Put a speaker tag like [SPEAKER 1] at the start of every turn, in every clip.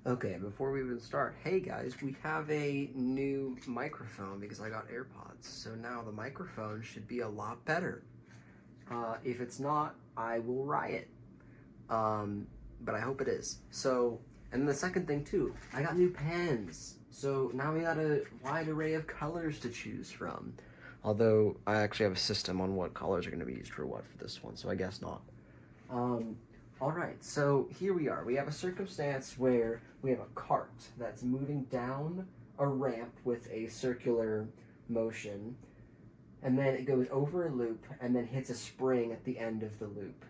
[SPEAKER 1] Okay, before we even start, hey guys, we have a new microphone because I got AirPods. So now the microphone should be a lot better. If it's not, I will riot. But I hope it is. So, and the second thing too, I got new pens. So now we got a wide array of colors to choose from. Although I actually have a system on what colors are going to be used for what for this one, so I guess not. All right, so here we are. We have a circumstance where we have a cart that's moving down a ramp with a circular motion, and then it goes over a loop and then hits a spring at the end of the loop.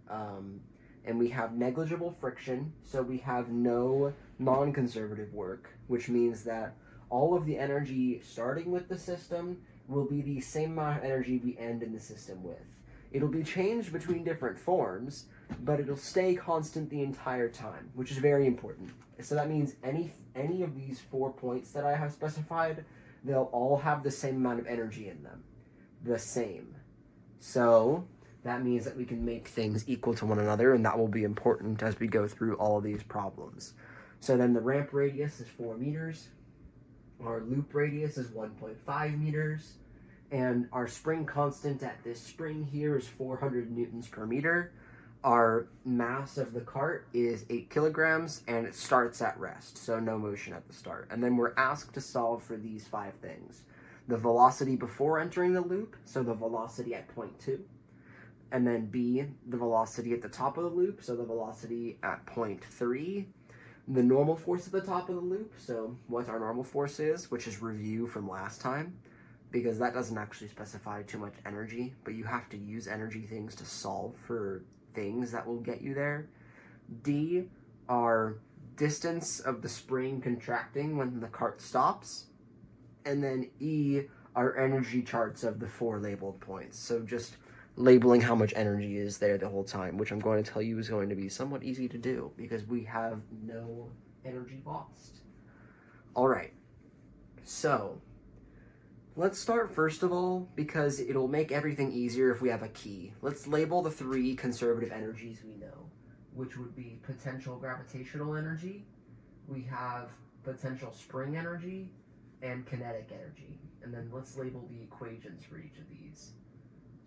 [SPEAKER 1] And we have negligible friction, so we have no non-conservative work, which means that all of the energy starting with the system will be the same amount of energy we end in the system with. It'll be changed between different forms, but it'll stay constant the entire time, which is very important. So that means any of these 4 points that I have specified, they'll all have the same amount of energy in them. The same. So that means that we can make things equal to one another, and that will be important as we go through all of these problems. So then the ramp radius is 4 meters. Our loop radius is 1.5 meters. And our spring constant at this spring here is 400 newtons per meter. Our mass of the cart is 8 kilograms, and it starts at rest, so no motion at the start. And then we're asked to solve for these 5 things. The velocity before entering the loop, so the velocity at point 2. And then B, the velocity at the top of the loop, so the velocity at point 3. The normal force at the top of the loop, so what our normal force is, which is review from last time, because that doesn't actually specify too much energy, but you have to use energy things to solve for things that will get you there. D, our distance of the spring contracting when the cart stops. And then E, our energy charts of the 4 labeled points. So just labeling how much energy is there the whole time, which I'm going to tell you is going to be somewhat easy to do because we have no energy lost. All right, so let's start first of all, because it'll make everything easier if we have a key. Let's label the 3 conservative energies we know, which would be potential gravitational energy, we have potential spring energy, and kinetic energy. And then let's label the equations for each of these.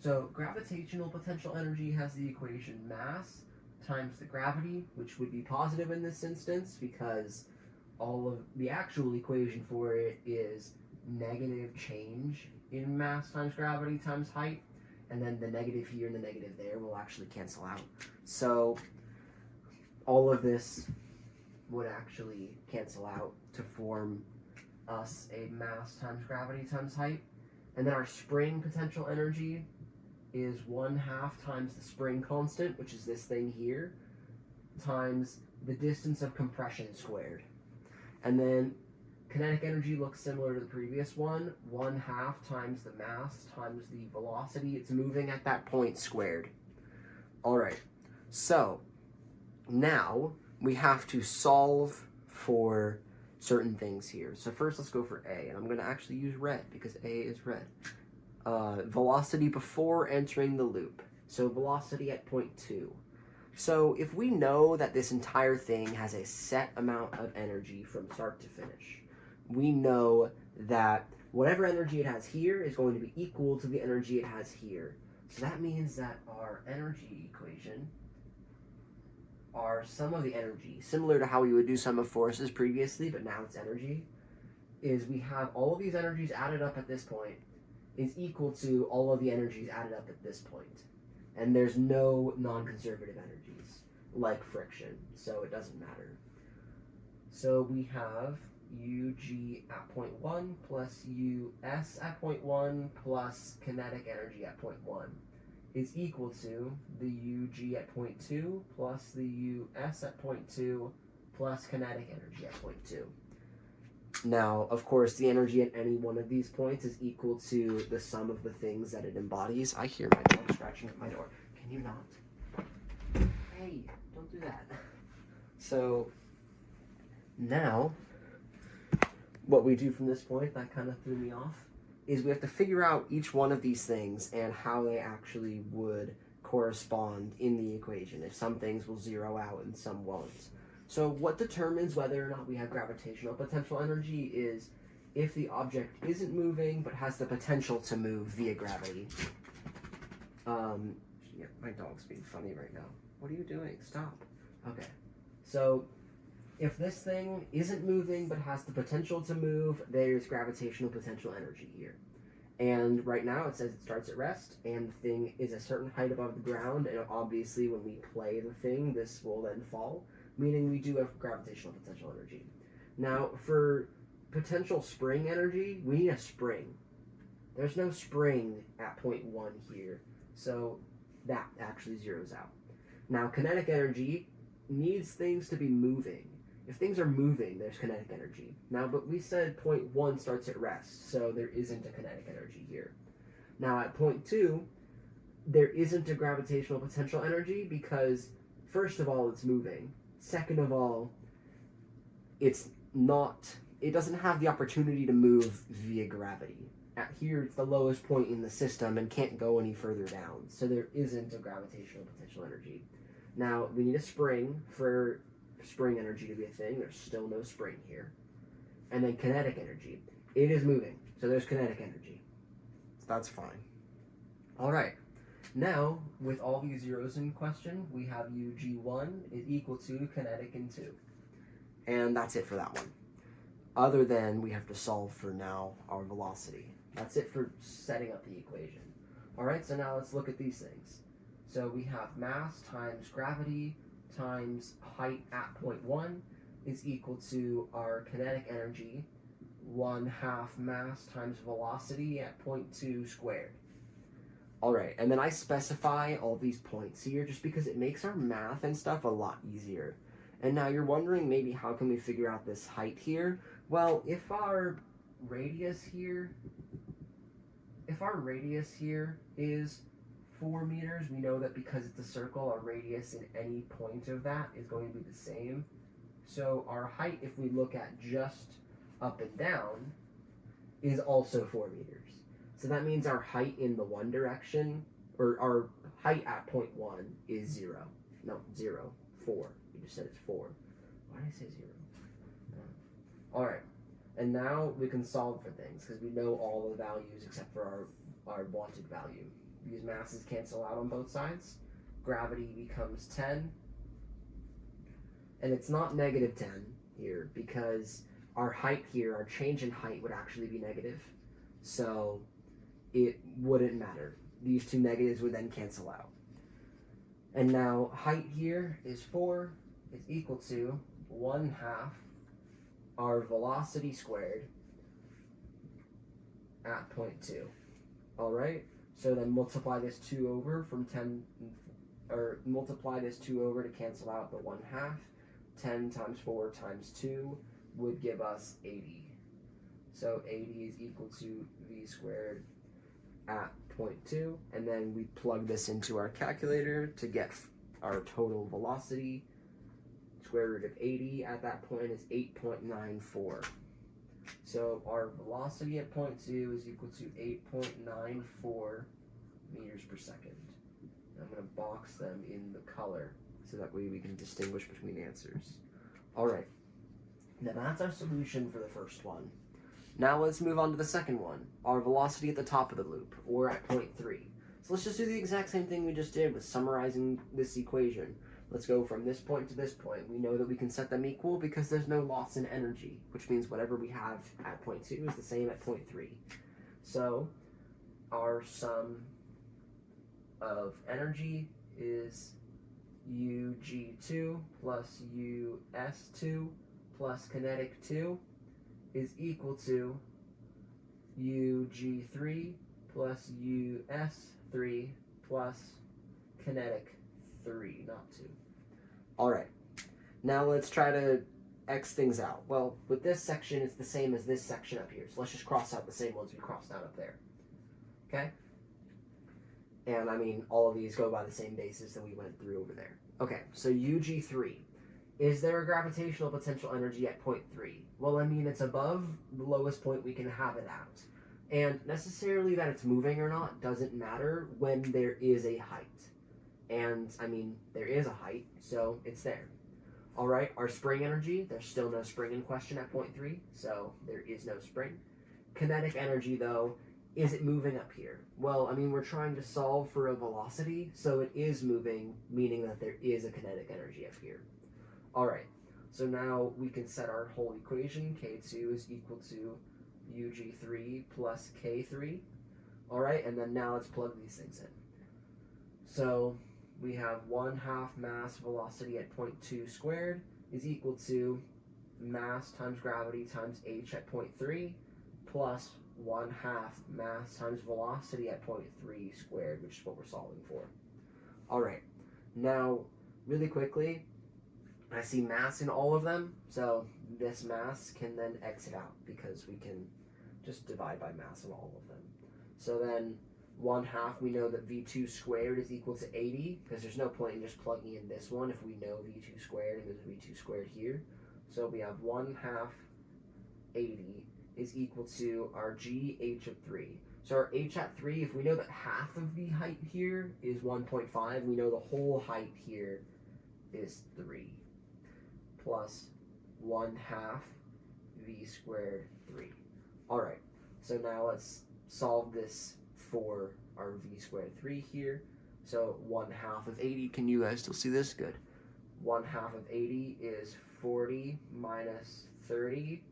[SPEAKER 1] So gravitational potential energy has the equation mass times the gravity, which would be positive in this instance because all of the actual equation for it is negative change in mass times gravity times height, and then the negative here and the negative there will actually cancel out. So all of this would actually cancel out to form us a mass times gravity times height. And then our spring potential energy is 1/2 times the spring constant, which is this thing here, times the distance of compression squared. And then kinetic energy looks similar to the previous one, 1/2 times the mass times the velocity it's moving at that point squared. All right, so now we have to solve for certain things here. So first let's go for A, and I'm going to actually use red because A is red. Velocity before entering the loop, so velocity at point 2. So if we know that this entire thing has a set amount of energy from start to finish, we know that whatever energy it has here is going to be equal to the energy it has here. So that means that our energy equation, our sum of the energy, similar to how we would do sum of forces previously, but now it's energy, is we have all of these energies added up at this point is equal to all of the energies added up at this point. And there's no non-conservative energies, like friction, so it doesn't matter. So we have Ug at point 1 plus Us at point 1 plus kinetic energy at point 1 is equal to the Ug at point 2 plus the Us at point 2 plus kinetic energy at point 2. Now, of course, the energy at any one of these points is equal to the sum of the things that it embodies. I hear my dog scratching at my door. Can you not? Hey, don't do that. So, now, what we do from this point, that kind of threw me off, is we have to figure out each one of these things and how they actually would correspond in the equation, if some things will zero out and some won't. So what determines whether or not we have gravitational potential energy is if the object isn't moving but has the potential to move via gravity. Yeah, my dog's being funny right now. What are you doing? Stop. Okay. So if this thing isn't moving but has the potential to move, there's gravitational potential energy here. And right now it says it starts at rest, and the thing is a certain height above the ground, and obviously when we play the thing, this will then fall, meaning we do have gravitational potential energy. Now, for potential spring energy, we need a spring. There's no spring at point 1 here, so that actually zeroes out. Now, kinetic energy needs things to be moving. If things are moving, there's kinetic energy. Now, but we said point 1 starts at rest, so there isn't a kinetic energy here. Now, at point 2, there isn't a gravitational potential energy because, first of all, it's moving. Second of all, it doesn't have the opportunity to move via gravity. At here, it's the lowest point in the system and can't go any further down, so there isn't a gravitational potential energy. Now, we need a spring for spring energy to be a thing. There's still no spring here. And then kinetic energy. It is moving, so there's kinetic energy. So that's fine. All right. Now, with all these zeros in question, we have Uᵍ1 is equal to kinetic in 2. And that's it for that one. Other than we have to solve for now our velocity. That's it for setting up the equation. All right, so now let's look at these things. So we have mass times gravity times height at point 1 is equal to our kinetic energy, 1/2 mass times velocity at point 2 squared. All right, and then I specify all these points here just because it makes our math and stuff a lot easier. And now you're wondering maybe how can we figure out this height here? Well, if our radius here is 4 meters, we know that because it's a circle, our radius in any point of that is going to be the same. So our height, if we look at just up and down, is also 4 meters. So that means our height in the one direction, or our height at point 1 is 0. No, 0. 4. You just said it's 4. Why did I say 0? Alright. And now we can solve for things, because we know all the values except for our wanted value. These masses cancel out on both sides. Gravity becomes 10. And it's not negative 10 here because our height here, our change in height would actually be negative. So it wouldn't matter. These two negatives would then cancel out. And now height here is 4 is equal to 1/2 our velocity squared at point 2. All right? So then multiply this 2 over from 10, or multiply this 2 over to cancel out the 1/2. 10 times 4 times 2 would give us 80. So 80 is equal to v squared at point 2. And then we plug this into our calculator to get our total velocity. Square root of 80 at that point is 8.94. So our velocity at point 2 is equal to 8.94 meters per second. And I'm going to box them in the color so that way we can distinguish between answers. All right. Now that's our solution for the first one. Now let's move on to the second one, our velocity at the top of the loop, or at point 3. So let's just do the exact same thing we just did with summarizing this equation. Let's go from this point to this point. We know that we can set them equal because there's no loss in energy, which means whatever we have at point 2 is the same at point 3. So our sum of energy is Uᵍ2 plus Us2 plus kinetic 2 is equal to Uᵍ3 plus Us3 plus kinetic 3, not 2. All right, now let's try to X things out. Well, with this section, it's the same as this section up here. So let's just cross out the same ones we crossed out up there. Okay? And I mean, all of these go by the same basis that we went through over there. Okay, so Uᵍ3. Is there a gravitational potential energy at point 3? Well, I mean, it's above the lowest point we can have it at. And necessarily that it's moving or not doesn't matter when there is a height. And, I mean, there is a height, so it's there. All right, our spring energy, there's still no spring in question at point 3, so there is no spring. Kinetic energy, though, is it moving up here? Well, I mean, we're trying to solve for a velocity, so it is moving, meaning that there is a kinetic energy up here. All right, so now we can set our whole equation. K2 is equal to Uᵍ+ plus K3. All right, and then now let's plug these things in. So we have 1/2 mass velocity at point 2 squared is equal to mass times gravity times h at point 3 plus 1/2 mass times velocity at point 3 squared, which is what we're solving for. All right, now really quickly, I see mass in all of them, so this mass can then exit out because we can just divide by mass in all of them. So then 1/2, we know that V2 squared is equal to 80, because there's no point in just plugging in this one if we know V2 squared and there's V2 squared here. So we have 1/2 80 is equal to our GH of 3. So our h at 3, if we know that half of the height here is 1.5, we know the whole height here is 3 plus 1/2 v squared 3. All right, so now let's solve this for our v squared 3 here. So 1/2 of 80, can you guys still see this? Good. 1/2 of 80 is 40 minus 30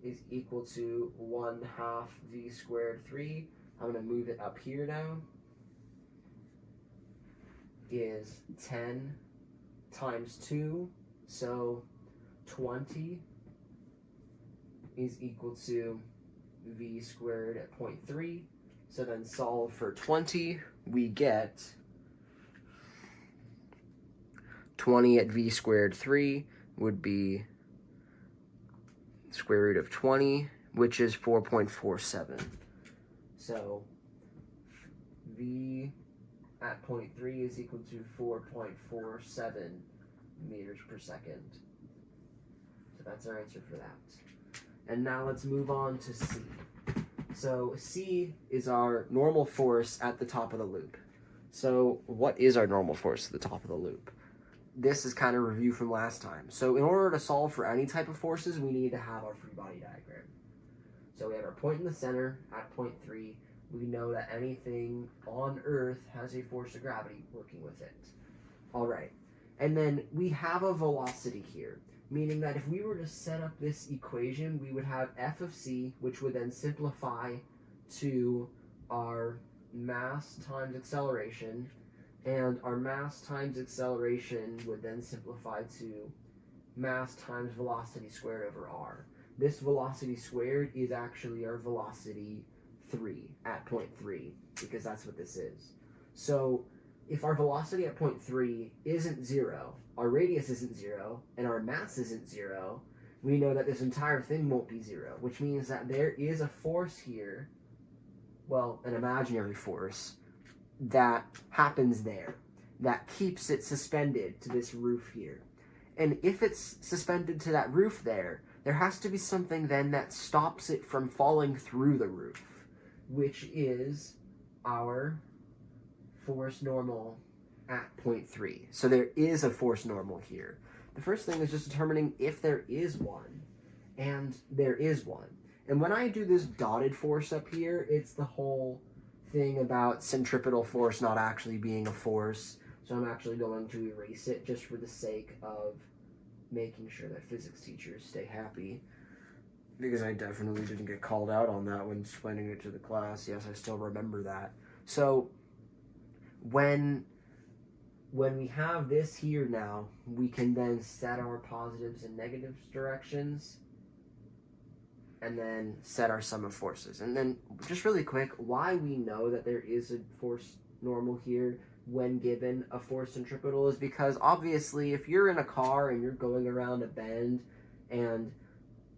[SPEAKER 1] is equal to 1/2 v squared 3. I'm going to move it up here now. Is 10 times 2, so 20 is equal to v squared at point 3. So then solve for 20, we get 20 at v squared 3 would be square root of 20, which is 4.47. So v at point 3 is equal to 4.47 meters per second. So that's our answer for that. And now let's move on to C. So C is our normal force at the top of the loop. So what is our normal force at the top of the loop? This is kind of review from last time. So in order to solve for any type of forces, we need to have our free body diagram. So we have our point in the center at point 3. We know that anything on Earth has a force of gravity working with it. All right. And then we have a velocity here, meaning that if we were to set up this equation, we would have f of c, which would then simplify to our mass times acceleration, and our mass times acceleration would then simplify to mass times velocity squared over r. This velocity squared is actually our velocity 3 at point 3, because that's what this is. So if our velocity at point 3 isn't 0, our radius isn't 0, and our mass isn't 0, we know that this entire thing won't be 0, which means that there is a force here, well, an imaginary force, that happens there, that keeps it suspended to this roof here. And if it's suspended to that roof there has to be something then that stops it from falling through the roof, which is our force normal at point 3. So there is a force normal here. The first thing is just determining if there is one, and there is one. And when I do this dotted force up here, it's the whole thing about centripetal force not actually being a force. So I'm actually going to erase it just for the sake of making sure that physics teachers stay happy, because I definitely didn't get called out on that when explaining it to the class. Yes, I still remember that. So when we have this here now, we can then set our positives and negatives directions, and then set our sum of forces. And then just really quick, why we know that there is a force normal here when given a force centripetal is because obviously if you're in a car and you're going around a bend and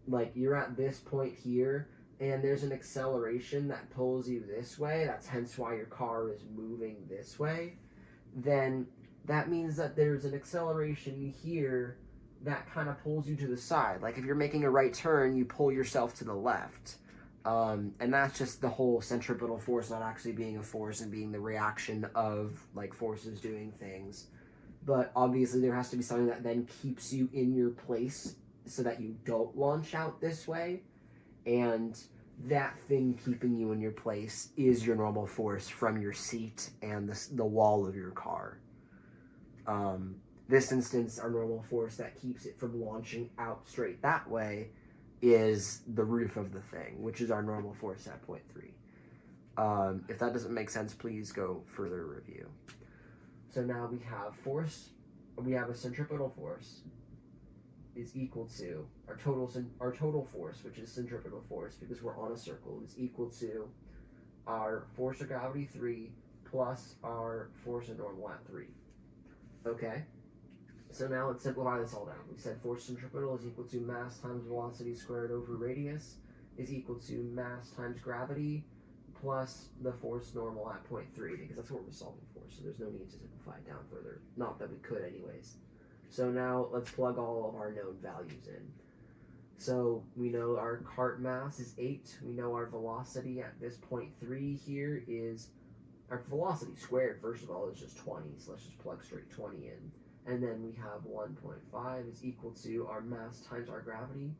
[SPEAKER 1] like you're at this point here and there's an acceleration that pulls you this way, that's hence why your car is moving this way, then that means that there's an acceleration here that kind of pulls you to the side. Like if you're making a right turn, you pull yourself to the left. And that's just the whole centripetal force not actually being a force and being the reaction of like forces doing things. but obviously there has to be something that then keeps you in your place so that you don't launch out this way, and that thing keeping you in your place is your normal force from your seat and the wall of your car. This instance, our normal force that keeps it from launching out straight that way is the roof of the thing, which is our normal force at 0.3. If that doesn't make sense, please go further review. So now we have force, we have a centripetal force is equal to our total force, which is centripetal force because we're on a circle, is equal to our force of gravity 3 plus our force of normal at 3. Okay? So now let's simplify this all down. We said force centripetal is equal to mass times velocity squared over radius is equal to mass times gravity plus the force normal at 0.3 because that's what we're solving for, so there's no need to simplify it down further. Not that we could anyways. So now let's plug all of our known values in. So we know our cart mass is 8. We know our velocity at this 0.3 here is, our velocity squared first of all is just 20, so let's just plug straight 20 in. And then we have 1.5 is equal to our mass times our gravity.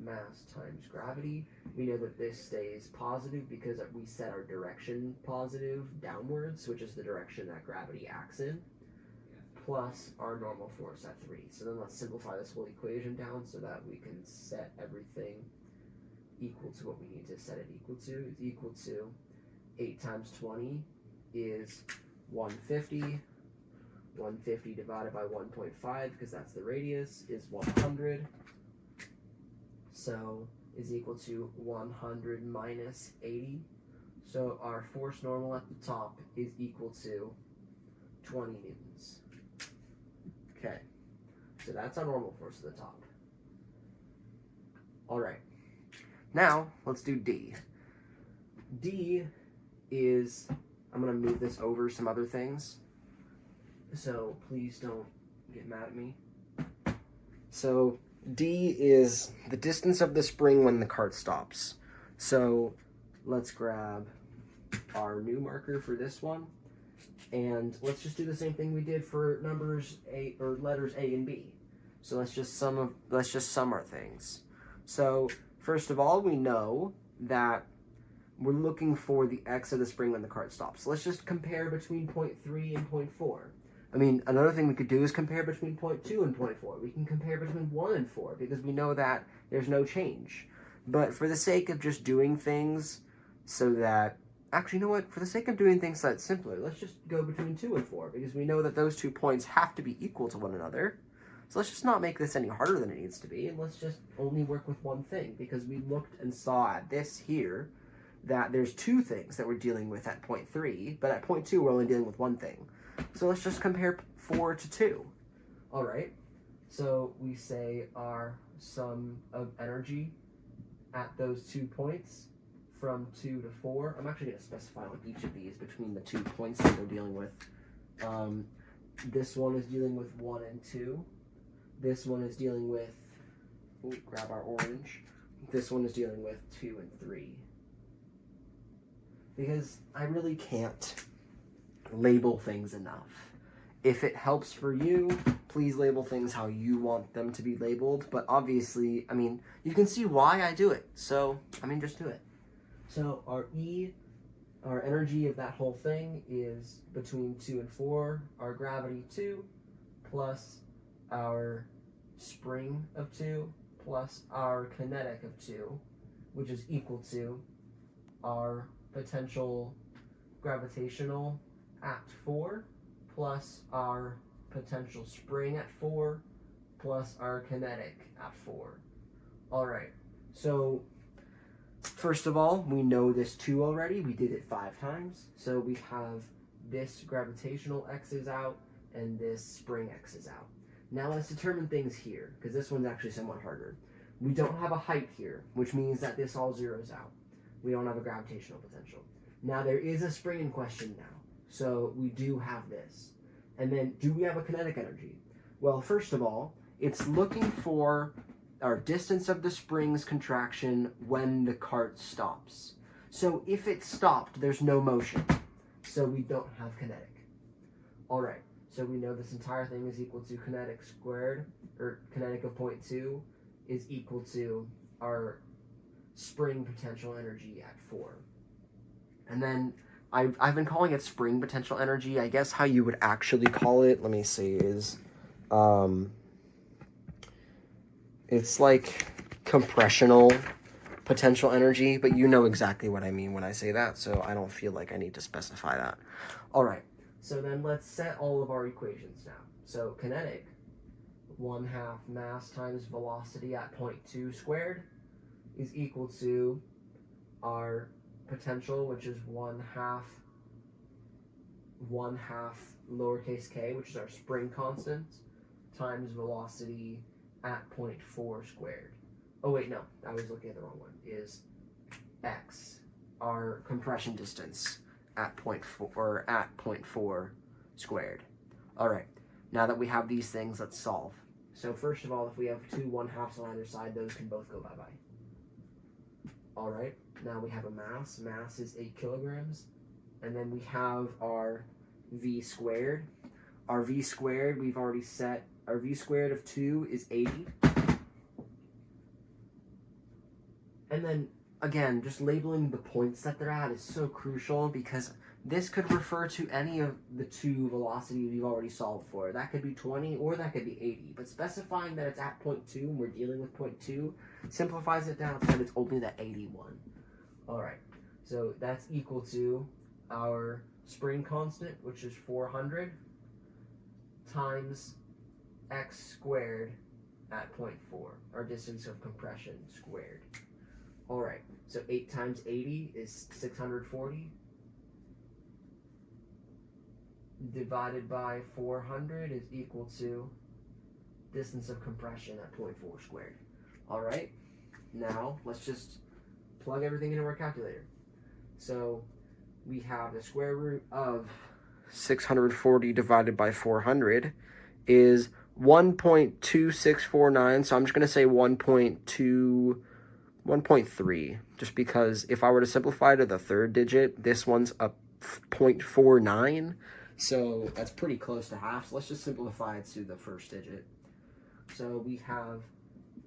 [SPEAKER 1] Mass times gravity. We know that this stays positive because we set our direction positive downwards, which is the direction that gravity acts in, plus our normal force at 3. So then let's simplify this whole equation down so that we can set everything equal to what we need to set it equal to. It's equal to 8 times 20 is 150. 150 divided by 1.5, because that's the radius, is 100. So is equal to 100 minus 80. So our force normal at the top is equal to 20 newtons. Okay, so that's our normal force at the top. All right, now let's do D. D is, I'm gonna move this over some other things, so please don't get mad at me. So D is the distance of the spring when the cart stops. So let's grab our new marker for this one, and let's just do the same thing we did for numbers A or letters A and B. So let's just sum our things. So first of all, we know that we're looking for the x of the spring when the cart stops. So let's just compare between 0.3 and 0.4. I mean, another thing we could do is compare between 0.2 and 0.4. We can compare between 1 and 4 because we know that there's no change. But for the sake of just doing things so that, actually, you know what? For the sake of doing things that's simpler, let's just go between 2 and 4 because we know that those 2 points have to be equal to one another. So let's just not make this any harder than it needs to be, and let's just only work with one thing because we looked and saw at this here that there's 2 things that we're dealing with at 0.3, but at 0.2 we're only dealing with one thing. So let's just compare 4 to 2. All right, so we say our sum of energy at those 2 points from 2 to 4. I'm actually going to specify on each of these between the 2 points that they're dealing with. This one is dealing with 1 and 2. This one is dealing with, grab our orange. This one is dealing with 2 and 3. Because I really can't label things enough. If it helps for you, please label things how you want them to be labeled. But obviously, I mean, you can see why I do it. So, I mean, just do it. So our E, our energy of that whole thing is between 2 and 4. Our gravity 2 plus our spring of 2 plus our kinetic of 2, which is equal to our potential gravitational at 4 plus our potential spring at 4 plus our kinetic at 4. All right, so first of all, we know this 2 already. We did it 5 times. So we have this gravitational x is out and this spring x is out. Now let's determine things here, because this one's actually somewhat harder. We don't have a height here, which means that this all zeroes out. We don't have a gravitational potential. Now there is a spring in question now, so we do have this. And then, do we have a kinetic energy? Well, first of all, it's looking for our distance of the spring's contraction when the cart stops. So if it stopped, there's no motion, so we don't have kinetic. All right, So we know this entire thing is equal to kinetic squared, or kinetic of 0.2 is equal to our spring potential energy at 4. And then I've been calling it spring potential energy. I guess how you would actually call it, let me see, is it's like compressional potential energy, but you know exactly what I mean when I say that, so I don't feel like I need to specify that. All right, so then let's set all of our equations now. So kinetic, 1/2 mass times velocity at 0.2 squared is equal to our potential, which is 1/2 lowercase k, which is our spring constant, times velocity at 0.4 squared. Oh wait, no, I was looking at the wrong one. Is x, our compression distance at 0.4 squared. All right, now that we have these things, let's solve. So first of all, if we have 2 1/2s on either side, those can both go bye-bye. All right, now we have a mass. Mass is 8 kilograms. And then we have our v squared. Our v squared, we've already set, our v squared of 2 is 80. And then, again, just labeling the points that they're at is so crucial because this could refer to any of the 2 velocities we've already solved for. That could be 20 or that could be 80. But specifying that it's at 0.2 and we're dealing with 0.2 simplifies it down so that it's only the 81. All right, so that's equal to our spring constant, which is 400, times x squared at 0.4, our distance of compression squared. All right, so 8 times 80 is 640, divided by 400 is equal to distance of compression at 0.4 squared. All right, now let's just plug everything into our calculator. So we have the square root of 640 divided by 400 is 1.2649. So I'm just going to say 1.3, just because if I were to simplify to the third digit, this one's a 0.49. So that's pretty close to half. So let's just simplify it to the first digit. So we have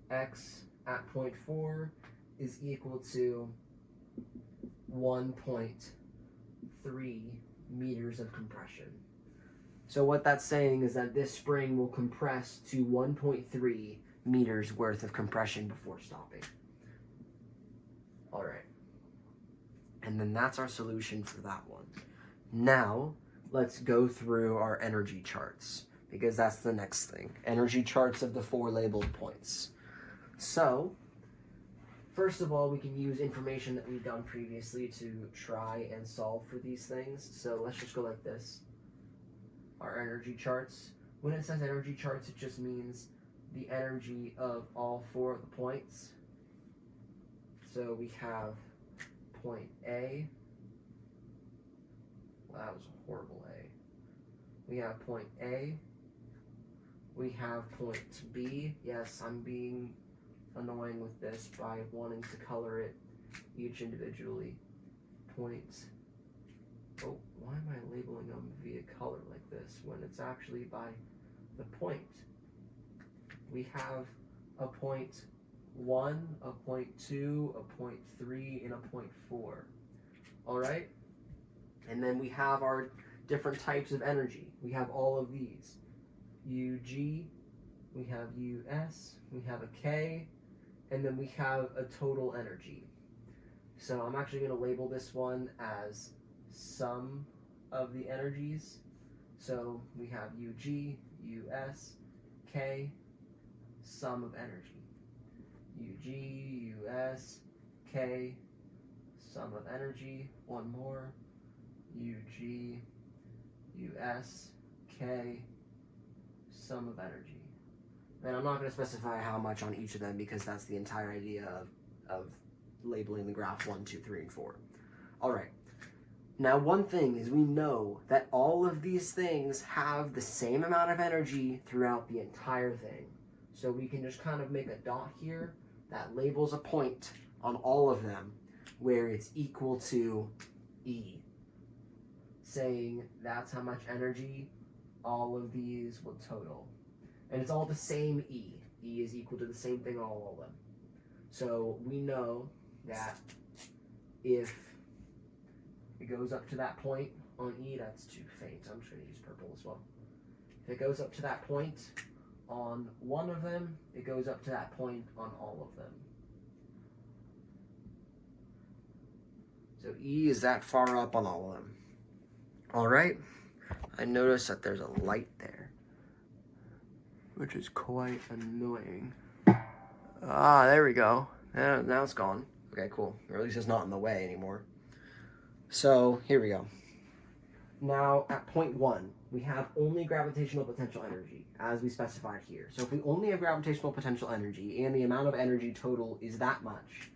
[SPEAKER 1] x at 0.4 is equal to 1.3 meters of compression. So what that's saying is that this spring will compress to 1.3 meters worth of compression before stopping. All right. And then that's our solution for that one. Now, let's go through our energy charts, because that's the next thing. Energy charts of the 4 labeled points. So, first of all, we can use information that we've done previously to try and solve for these things. So let's just go like this. Our energy charts. When it says energy charts, it just means the energy of all 4 of the points. So we have point A. Well, that was a horrible A. We have point A. We have point B. Yes, I'm being annoying with this by wanting to color it each individually. Point. Oh, why am I labeling them via color like this when it's actually by the point? We have a point 1, a point 2, a point 3, and a point 4. All right? And then we have our different types of energy. We have all of these. Uᵍ, we have Us, we have a K, and then we have a total energy. So I'm actually going to label this one as sum of the energies. So we have Uᵍ, Us, K, sum of energy. Uᵍ, Us, K, sum of energy. One more. Uᵍ, Us, K, sum of energy. And I'm not going to specify how much on each of them because that's the entire idea of labeling the graph 1, 2, 3, and 4. All right. Now, one thing is we know that all of these things have the same amount of energy throughout the entire thing. So we can just kind of make a dot here that labels a point on all of them where it's equal to E, saying that's how much energy all of these will total. And it's all the same E. E is equal to the same thing on all of them. So we know that if it goes up to that point on E, that's too faint. I'm just going to use purple as well. If it goes up to that point on one of them, it goes up to that point on all of them. So E is that far up on all of them. All right. I noticed that there's a light there, which is quite annoying. Ah, there we go. Now it's gone. Okay, cool. Or at least it's not in the way anymore. So here we go. Now at point 1, we have only gravitational potential energy, as we specified here. So if we only have gravitational potential energy, and the amount of energy total is that much,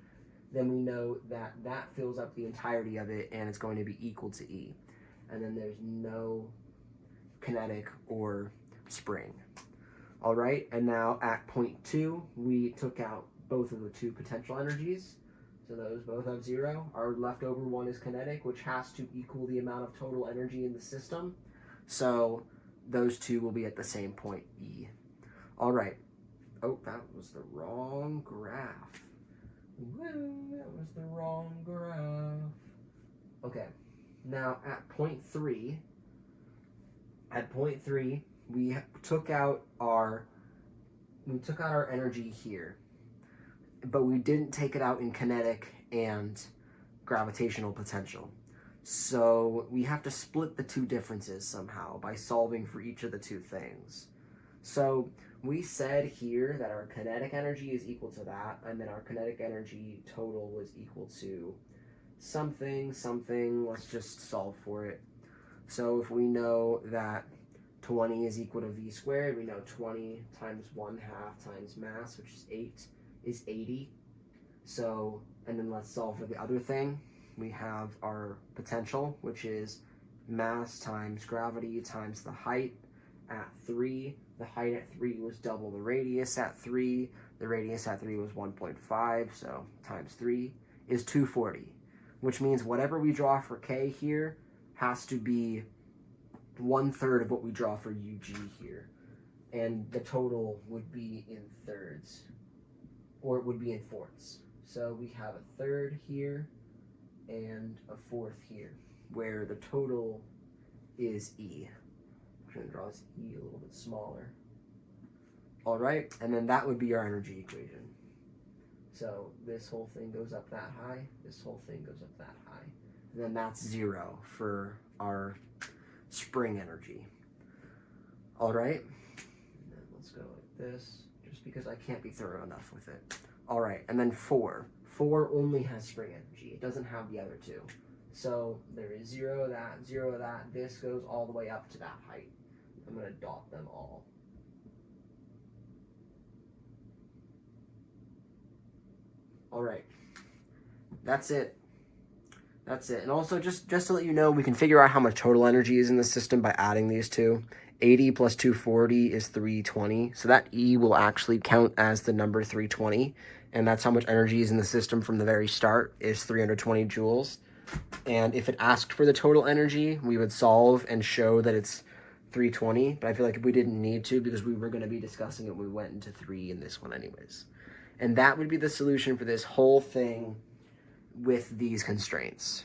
[SPEAKER 1] then we know that that fills up the entirety of it, and it's going to be equal to E. And then there's no kinetic or spring. All right, and now at point 2, we took out both of the two potential energies. So those both have 0. Our leftover one is kinetic, which has to equal the amount of total energy in the system. So those two will be at the same point, E. All right. Oh, that was the wrong graph. Woo, that was the wrong graph. Okay. Now at point 3, we took out our energy here, but we didn't take it out in kinetic and gravitational potential. So we have to split the two differences somehow by solving for each of the two things. So we said here that our kinetic energy is equal to that, and then our kinetic energy total was equal to something. Let's just solve for it. So if we know that 20 is equal to v squared, we know 20 times 1/2 times mass, which is 8, is 80. So, and then let's solve for the other thing. We have our potential, which is mass times gravity times the height at 3. The height at 3 was double the radius at 3. The radius at 3 was 1.5, so times 3 is 240, which means whatever we draw for K here has to be 1/3 of what we draw for UG here. And the total would be in thirds, or it would be in fourths. So we have a third here and a fourth here, where the total is E. I'm going to draw this E a little bit smaller. All right, and then that would be our energy equation. So this whole thing goes up that high, this whole thing goes up that high. And then that's 0 for our spring energy. All right, and then let's go like this, just because I can't be thorough enough with it. All right, and then 4. 4 only has spring energy. It doesn't have the other two. So there is 0 of that, 0 of that. This goes all the way up to that height. I'm going to dot them all. All right, that's it. That's it. And also, just to let you know, we can figure out how much total energy is in the system by adding these two. 80 plus 240 is 320. So that E will actually count as the number 320. And that's how much energy is in the system from the very start, is 320 joules. And if it asked for the total energy, we would solve and show that it's 320. But I feel like we didn't need to, because we were going to be discussing it when we went into 3 in this one anyways. And that would be the solution for this whole thing with these constraints.